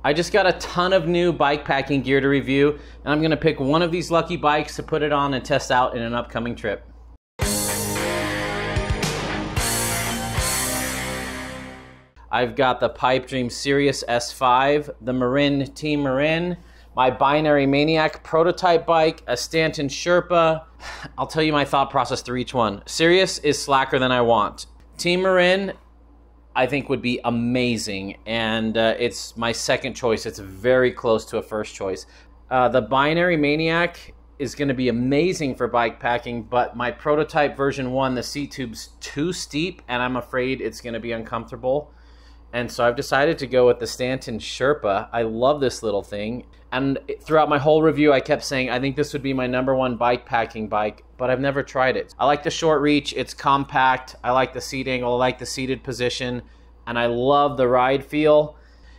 I just got a ton of new bike packing gear to review, and I'm gonna pick one of these lucky bikes to put it on and test out in an upcoming trip. I've got the Pipe Dream Sirius S5, the Marin Team Marin, my Binary Maniac prototype bike, a Stanton Sherpa. I'll tell you my thought process through each one. Sirius is slacker than I want. Team Marin, I think would be amazing, and it's my second choice. It's very close to a first choice. The Binary Maniac is gonna be amazing for bike packing, but my prototype version 1, the seat tube's too steep, and I'm afraid it's gonna be uncomfortable. And so I've decided to go with the Stanton Sherpa. I love this little thing. And throughout my whole review, I kept saying, I think this would be my #1 bike packing bike, but I've never tried it. I like the short reach, it's compact, I like the seat angle, I like the seated position, and I love the ride feel.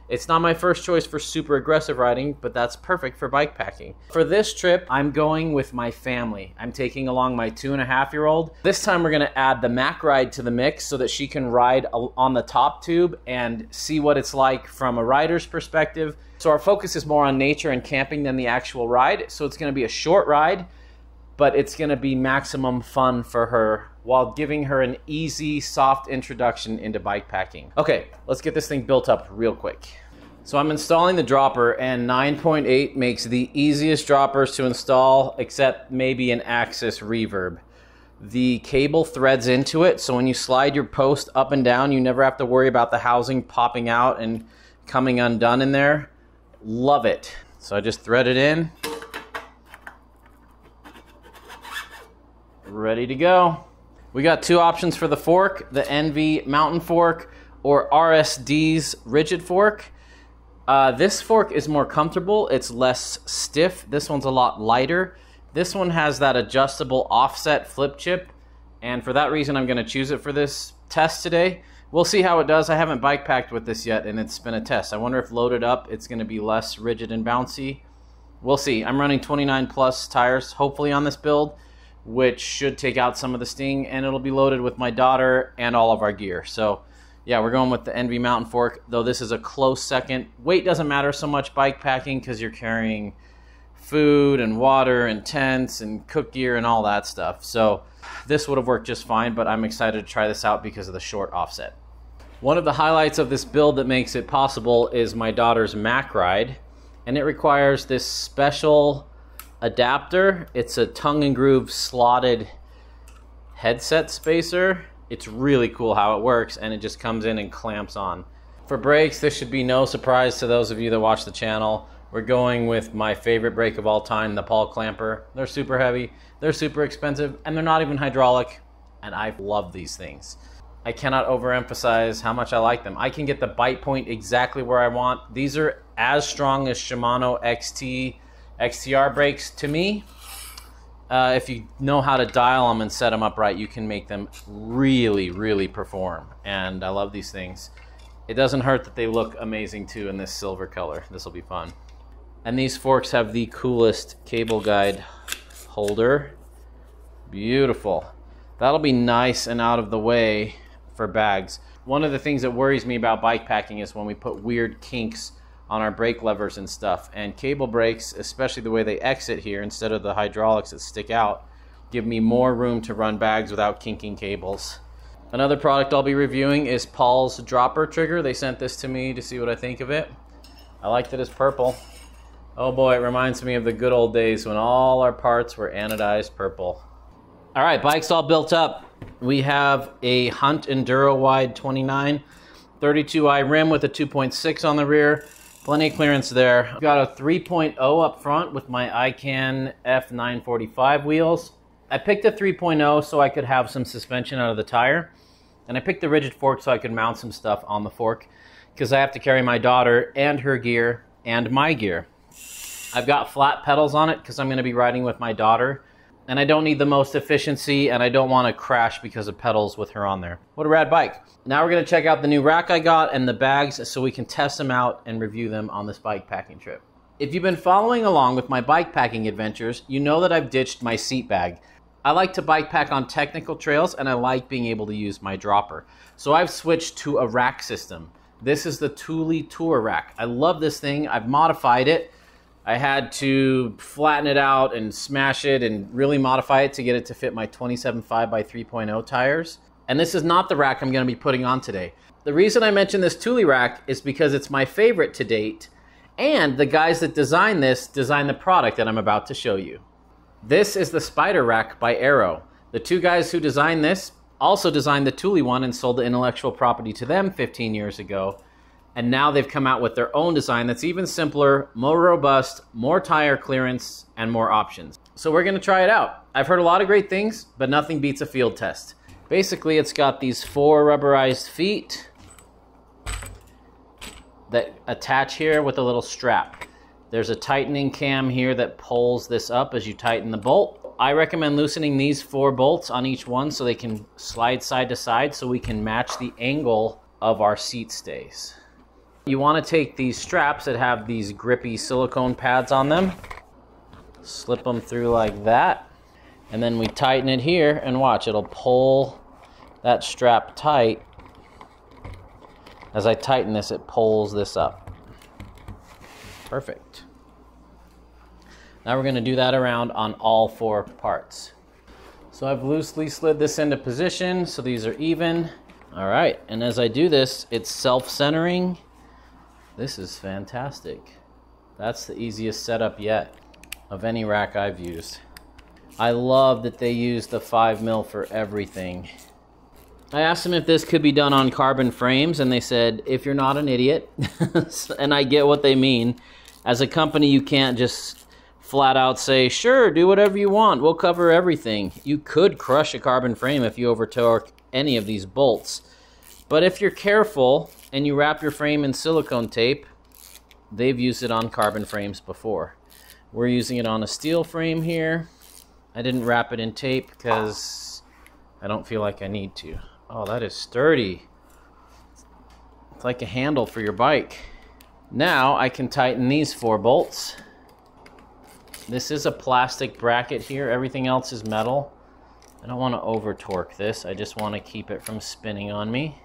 It's not my first choice for super aggressive riding, but that's perfect for bike packing. For this trip, I'm going with my family. I'm taking along my 2.5-year-old. This time we're gonna add the Mac ride to the mix so that she can ride on the top tube and see what it's like from a rider's perspective. So our focus is more on nature and camping than the actual ride. So it's gonna be a short ride, but it's gonna be maximum fun for her while giving her an easy, soft introduction into bike packing. Okay, let's get this thing built up real quick. So I'm installing the dropper, and 9.8 makes the easiest droppers to install, except maybe an Axis reverb. The cable threads into it, so when you slide your post up and down, you never have to worry about the housing popping out and coming undone in there. Love it. So I just thread it in. Ready to go. We got 2 options for the fork, the Enve mountain fork or RSD's rigid fork. This fork is more comfortable, it's less stiff. This one's a lot lighter. This one has that adjustable offset flip chip, and for that reason I'm gonna choose it for this test today. We'll see how it does. I haven't bike packed with this yet, and it's been a test. I wonder if loaded up it's gonna be less rigid and bouncy. We'll see. I'm running 29 plus tires hopefully on this build, which should take out some of the sting, and it'll be loaded with my daughter and all of our gear. So yeah, we're going with the Enve mountain fork, though this is a close second. Weight doesn't matter so much bike packing because you're carrying food and water and tents and cook gear and all that stuff. So this would have worked just fine, but I'm excited to try this out because of the short offset. One of the highlights of this build that makes it possible is my daughter's Mac ride, and it requires this special adapter. It's a tongue and groove slotted headset spacer. It's really cool how it works, and it just comes in and clamps on. For brakes, this should be no surprise to those of you that watch the channel. We're going with my favorite brake of all time, the Paul Clamper. They're super heavy, they're super expensive, and they're not even hydraulic, and I love these things. I cannot overemphasize how much I like them. I can get the bite point exactly where I want. These are as strong as Shimano XTR brakes to me. If you know how to dial them and set them up right, you can make them really, really perform. And I love these things. It doesn't hurt that they look amazing too in this silver color. This will be fun. And these forks have the coolest cable guide holder. Beautiful. That'll be nice and out of the way for bags. One of the things that worries me about bike packing is when we put weird kinks on our brake levers and stuff, and cable brakes, especially the way they exit here instead of the hydraulics that stick out, give me more room to run bags without kinking cables. Another product I'll be reviewing is Paul's dropper trigger. They sent this to me to see what I think of it. I like that it's purple. Oh boy, it reminds me of the good old days when all our parts were anodized purple. All right, bike's all built up. We have a Hunt Enduro Wide 29, 32i rim with a 2.6 on the rear. Plenty of clearance there. I've got a 3.0 up front with my iCan F945 wheels. I picked a 3.0 so I could have some suspension out of the tire. And I picked the rigid fork so I could mount some stuff on the fork because I have to carry my daughter and her gear and my gear. I've got flat pedals on it because I'm going to be riding with my daughter. And I don't need the most efficiency, and I don't want to crash because of pedals with her on there. What a rad bike. Now we're going to check out the new rack I got and the bags so we can test them out and review them on this bike packing trip. If you've been following along with my bike packing adventures, you know that I've ditched my seat bag. I like to bike pack on technical trails, and I like being able to use my dropper. So I've switched to a rack system. This is the Thule Tour Rack. I love this thing. I've modified it. I had to flatten it out and smash it and really modify it to get it to fit my 27.5 by 3.0 tires. And this is not the rack I'm going to be putting on today. The reason I mention this Thule rack is because it's my favorite to date, and the guys that designed this designed the product that I'm about to show you. This is the Spider Rack by Aeroe. The two guys who designed this also designed the Thule one and sold the intellectual property to them 15 years ago. And now they've come out with their own design that's even simpler, more robust, more tire clearance, and more options. So we're gonna try it out. I've heard a lot of great things, but nothing beats a field test. Basically, it's got these 4 rubberized feet that attach here with a little strap. There's a tightening cam here that pulls this up as you tighten the bolt. I recommend loosening these 4 bolts on each one so they can slide side to side so we can match the angle of our seat stays. You want to take these straps that have these grippy silicone pads on them, slip them through like that, and then we tighten it here, and watch, it'll pull that strap tight. As I tighten this, it pulls this up. Perfect. Now we're going to do that around on all 4 parts. So I've loosely slid this into position so these are even. All right, and as I do this, it's self-centering. This is fantastic. That's the easiest setup yet of any rack I've used. I love that they use the 5mm for everything. I asked them if this could be done on carbon frames, and they said, if you're not an idiot, and I get what they mean. As a company, you can't just flat out say, sure, do whatever you want, we'll cover everything. You could crush a carbon frame if you over torque any of these bolts. But if you're careful and you wrap your frame in silicone tape, they've used it on carbon frames before. We're using it on a steel frame here. I didn't wrap it in tape because I don't feel like I need to. Oh, that is sturdy. It's like a handle for your bike. Now I can tighten these 4 bolts. This is a plastic bracket here. Everything else is metal. I don't want to over torque this. I just want to keep it from spinning on me.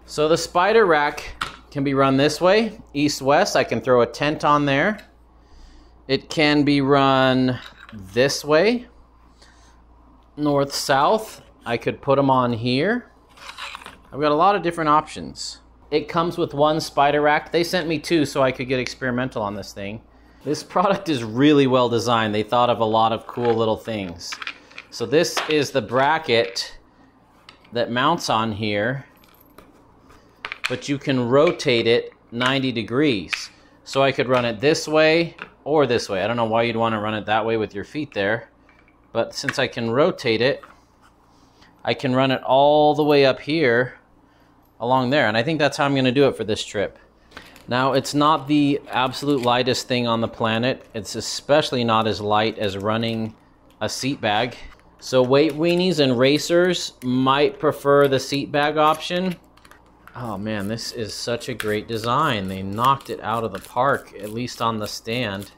So the Spider Rack can be run this way, east-west. I can throw a tent on there. It can be run this way, north-south. I could put them on here. I've got a lot of different options. It comes with 1 Spider Rack. They sent me 2 so I could get experimental on this thing. This product is really well designed. They thought of a lot of cool little things. So this is the bracket that mounts on here, but you can rotate it 90 degrees. So I could run it this way or this way. I don't know why you'd want to run it that way with your feet there, but since I can rotate it, I can run it all the way up here along there, and I think that's how I'm going to do it for this trip. Now, it's not the absolute lightest thing on the planet. It's especially not as light as running a seat bag. So weight weenies and racers might prefer the seat bag option. Oh man, this is such a great design. They knocked it out of the park, at least on the stand.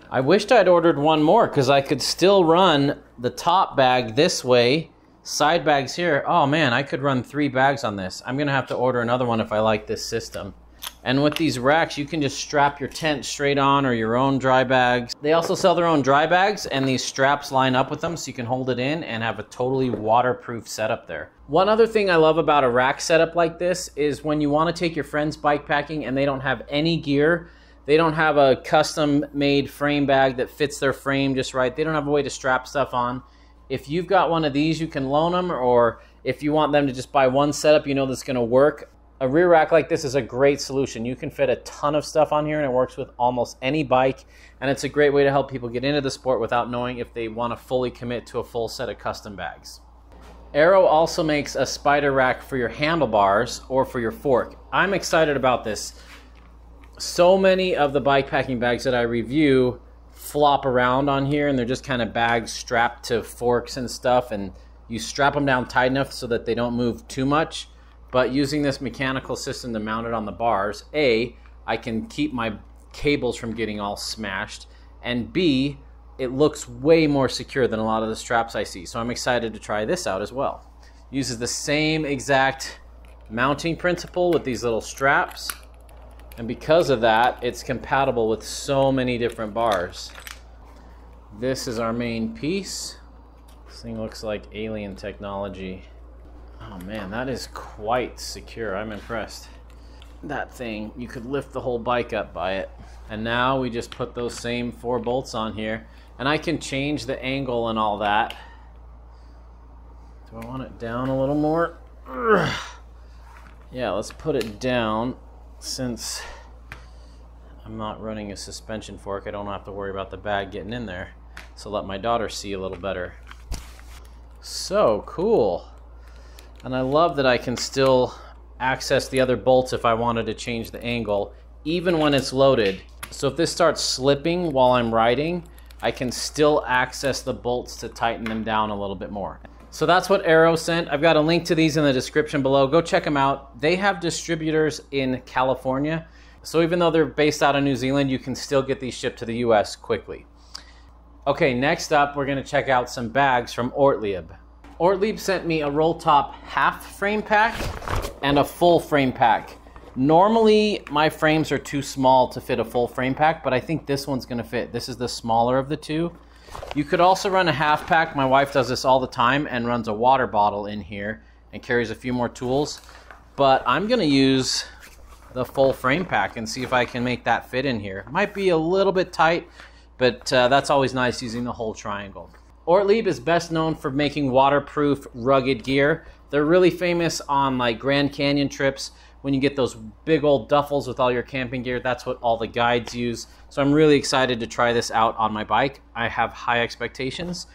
I wished I'd ordered 1 more because I could still run the top bag this way, side bags here. Oh man, I could run 3 bags on this. I'm gonna have to order another one if I like this system. And with these racks, you can just strap your tent straight on or your own dry bags. They also sell their own dry bags, and these straps line up with them so you can hold it in and have a totally waterproof setup there. One other thing I love about a rack setup like this is when you want to take your friends bikepacking and they don't have any gear, they don't have a custom-made frame bag that fits their frame just right, they don't have a way to strap stuff on. If you've got one of these, you can loan them, or if you want them to just buy one setup you know that's going to work, a rear rack like this is a great solution. You can fit a ton of stuff on here and it works with almost any bike, and it's a great way to help people get into the sport without knowing if they want to fully commit to a full set of custom bags. Aeroe also makes a Spider Rack for your handlebars or for your fork. I'm excited about this. So many of the bikepacking bags that I review flop around on here, and they're just kind of bags strapped to forks and stuff, and you strap them down tight enough so that they don't move too much. But using this mechanical system to mount it on the bars, A, I can keep my cables from getting all smashed, and B, it looks way more secure than a lot of the straps I see. So I'm excited to try this out as well. Uses the same exact mounting principle with these little straps. And because of that, it's compatible with so many different bars. This is our main piece. This thing looks like alien technology. Oh man, that is quite secure. I'm impressed. That thing, you could lift the whole bike up by it. And now we just put those same 4 bolts on here. And I can change the angle and all that. Do I want it down a little more? Yeah, let's put it down. Since I'm not running a suspension fork, I don't have to worry about the bag getting in there. So let my daughter see a little better. So cool. And I love that I can still access the other bolts if I wanted to change the angle, even when it's loaded. So if this starts slipping while I'm riding, I can still access the bolts to tighten them down a little bit more. So that's what Aeroe sent. I've got a link to these in the description below. Go check them out. They have distributors in California. So even though they're based out of New Zealand, you can still get these shipped to the US quickly. Okay, next up, we're gonna check out some bags from Ortlieb. Ortlieb sent me a roll top half frame pack and a full frame pack. Normally, my frames are too small to fit a full frame pack, but I think this one's gonna fit. This is the smaller of the two. You could also run a half pack. My wife does this all the time and runs a water bottle in here and carries a few more tools. But I'm gonna use the full frame pack and see if I can make that fit in here. Might be a little bit tight, but that's always nice using the whole triangle. Ortlieb is best known for making waterproof, rugged gear. They're really famous on like Grand Canyon trips. When you get those big old duffels with all your camping gear, that's what all the guides use. So I'm really excited to try this out on my bike. I have high expectations.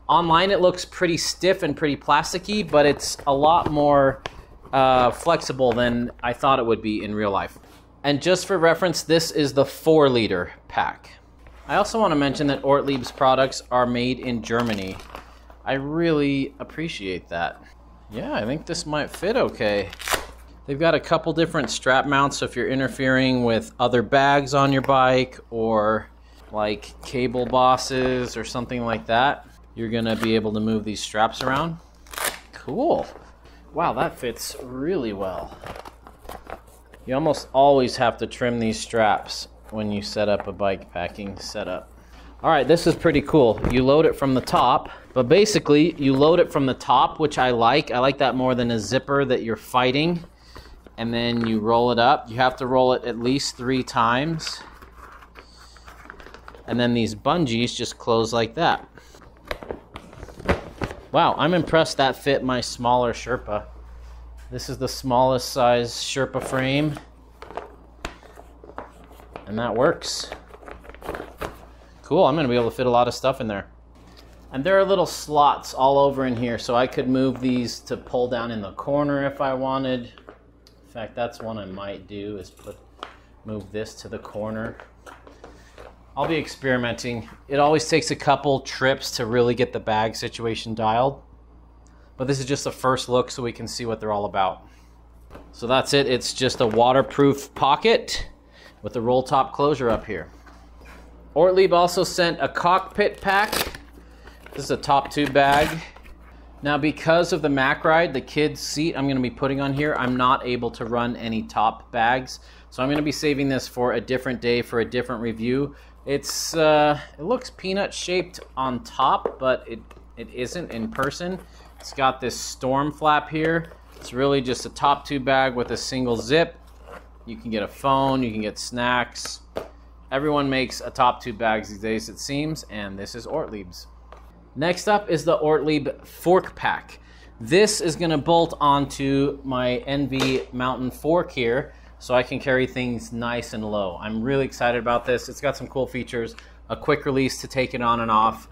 Online it looks pretty stiff and pretty plasticky, but it's a lot more flexible than I thought it would be in real life. And just for reference, this is the 4-liter pack. I also want to mention that Ortlieb's products are made in Germany. I really appreciate that. Yeah, I think this might fit okay. They've got a couple different strap mounts, so if you're interfering with other bags on your bike or like cable bosses or something like that, you're gonna be able to move these straps around. Cool. Wow, that fits really well. You almost always have to trim these straps when you set up a bike packing setup. All right, this is pretty cool. You load it from the top, but basically you load it from the top, which I like. I like that more than a zipper that you're fighting. And then you roll it up. You have to roll it at least 3 times. And then these bungees just close like that. Wow, I'm impressed that fit my smaller Sherpa. This is the smallest size Sherpa frame. And that works. Cool, I'm gonna be able to fit a lot of stuff in there. And there are little slots all over in here, so I could move these to pull down in the corner if I wanted. In fact, that's one I might do, is move this to the corner. I'll be experimenting. It always takes a couple trips to really get the bag situation dialed. But this is just a first look so we can see what they're all about. So that's it. It's just a waterproof pocket with a roll top closure up here. Ortlieb also sent a cockpit pack. This is a top tube bag. Now, because of the Mac Ride, the kids' seat I'm going to be putting on here, I'm not able to run any top bags. So I'm going to be saving this for a different day for a different review. It looks peanut shaped on top, but it isn't in person. It's got this storm flap here. It's really just a top tube bag with a single zip. You can get a phone, you can get snacks. Everyone makes a top tube bags these days, it seems, and this is Ortlieb's. Next up is the Ortlieb fork pack. This is gonna bolt onto my Enve mountain fork here so I can carry things nice and low. I'm really excited about this. It's got some cool features, a quick release to take it on and off.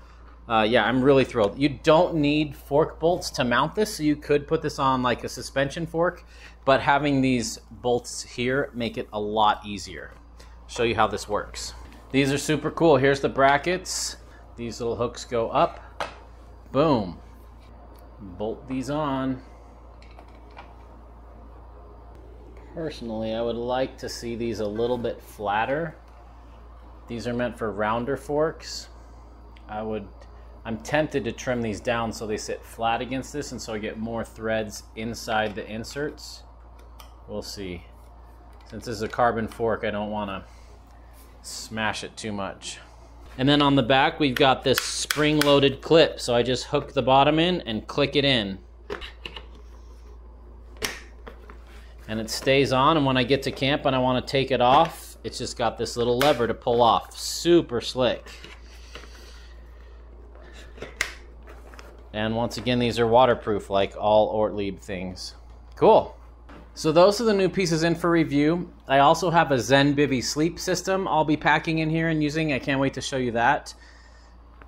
Yeah, I'm really thrilled. You don't need fork bolts to mount this, so you could put this on like a suspension fork, but having these bolts here make it a lot easier. I'll show you how this works. These are super cool. Here's the brackets. These little hooks go up. Boom. Bolt these on. Personally, I would like to see these a little bit flatter. These are meant for rounder forks. I'm tempted to trim these down so they sit flat against this and so I get more threads inside the inserts. We'll see. Since this is a carbon fork, I don't want to smash it too much. And then on the back, we've got this spring-loaded clip. So I just hook the bottom in and click it in. And it stays on, and when I get to camp and I want to take it off, it's just got this little lever to pull off. Super slick. And once again, these are waterproof like all Ortlieb things. Cool. So those are the new pieces in for review. I also have a Zen Bivy sleep system I'll be packing in here and using. I can't wait to show you that.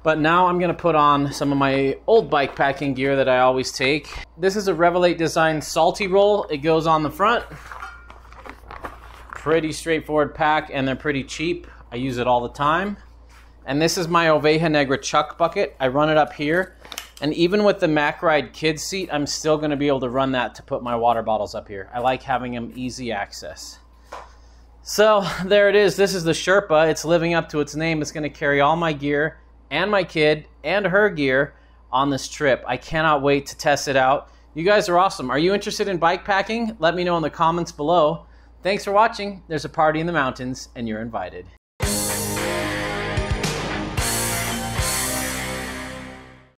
But now I'm gonna put on some of my old bike packing gear that I always take. This is a Revelate designed salty roll. It goes on the front. Pretty straightforward pack, and they're pretty cheap. I use it all the time. And this is my Oveja Negra chuck bucket. I run it up here. And even with the Mac Ride kids seat, I'm still gonna be able to run that to put my water bottles up here. I like having them easy access. So there it is. This is the Sherpa. It's living up to its name. It's gonna carry all my gear and my kid and her gear on this trip. I cannot wait to test it out. You guys are awesome. Are you interested in bike packing? Let me know in the comments below. Thanks for watching. There's a party in the mountains and you're invited.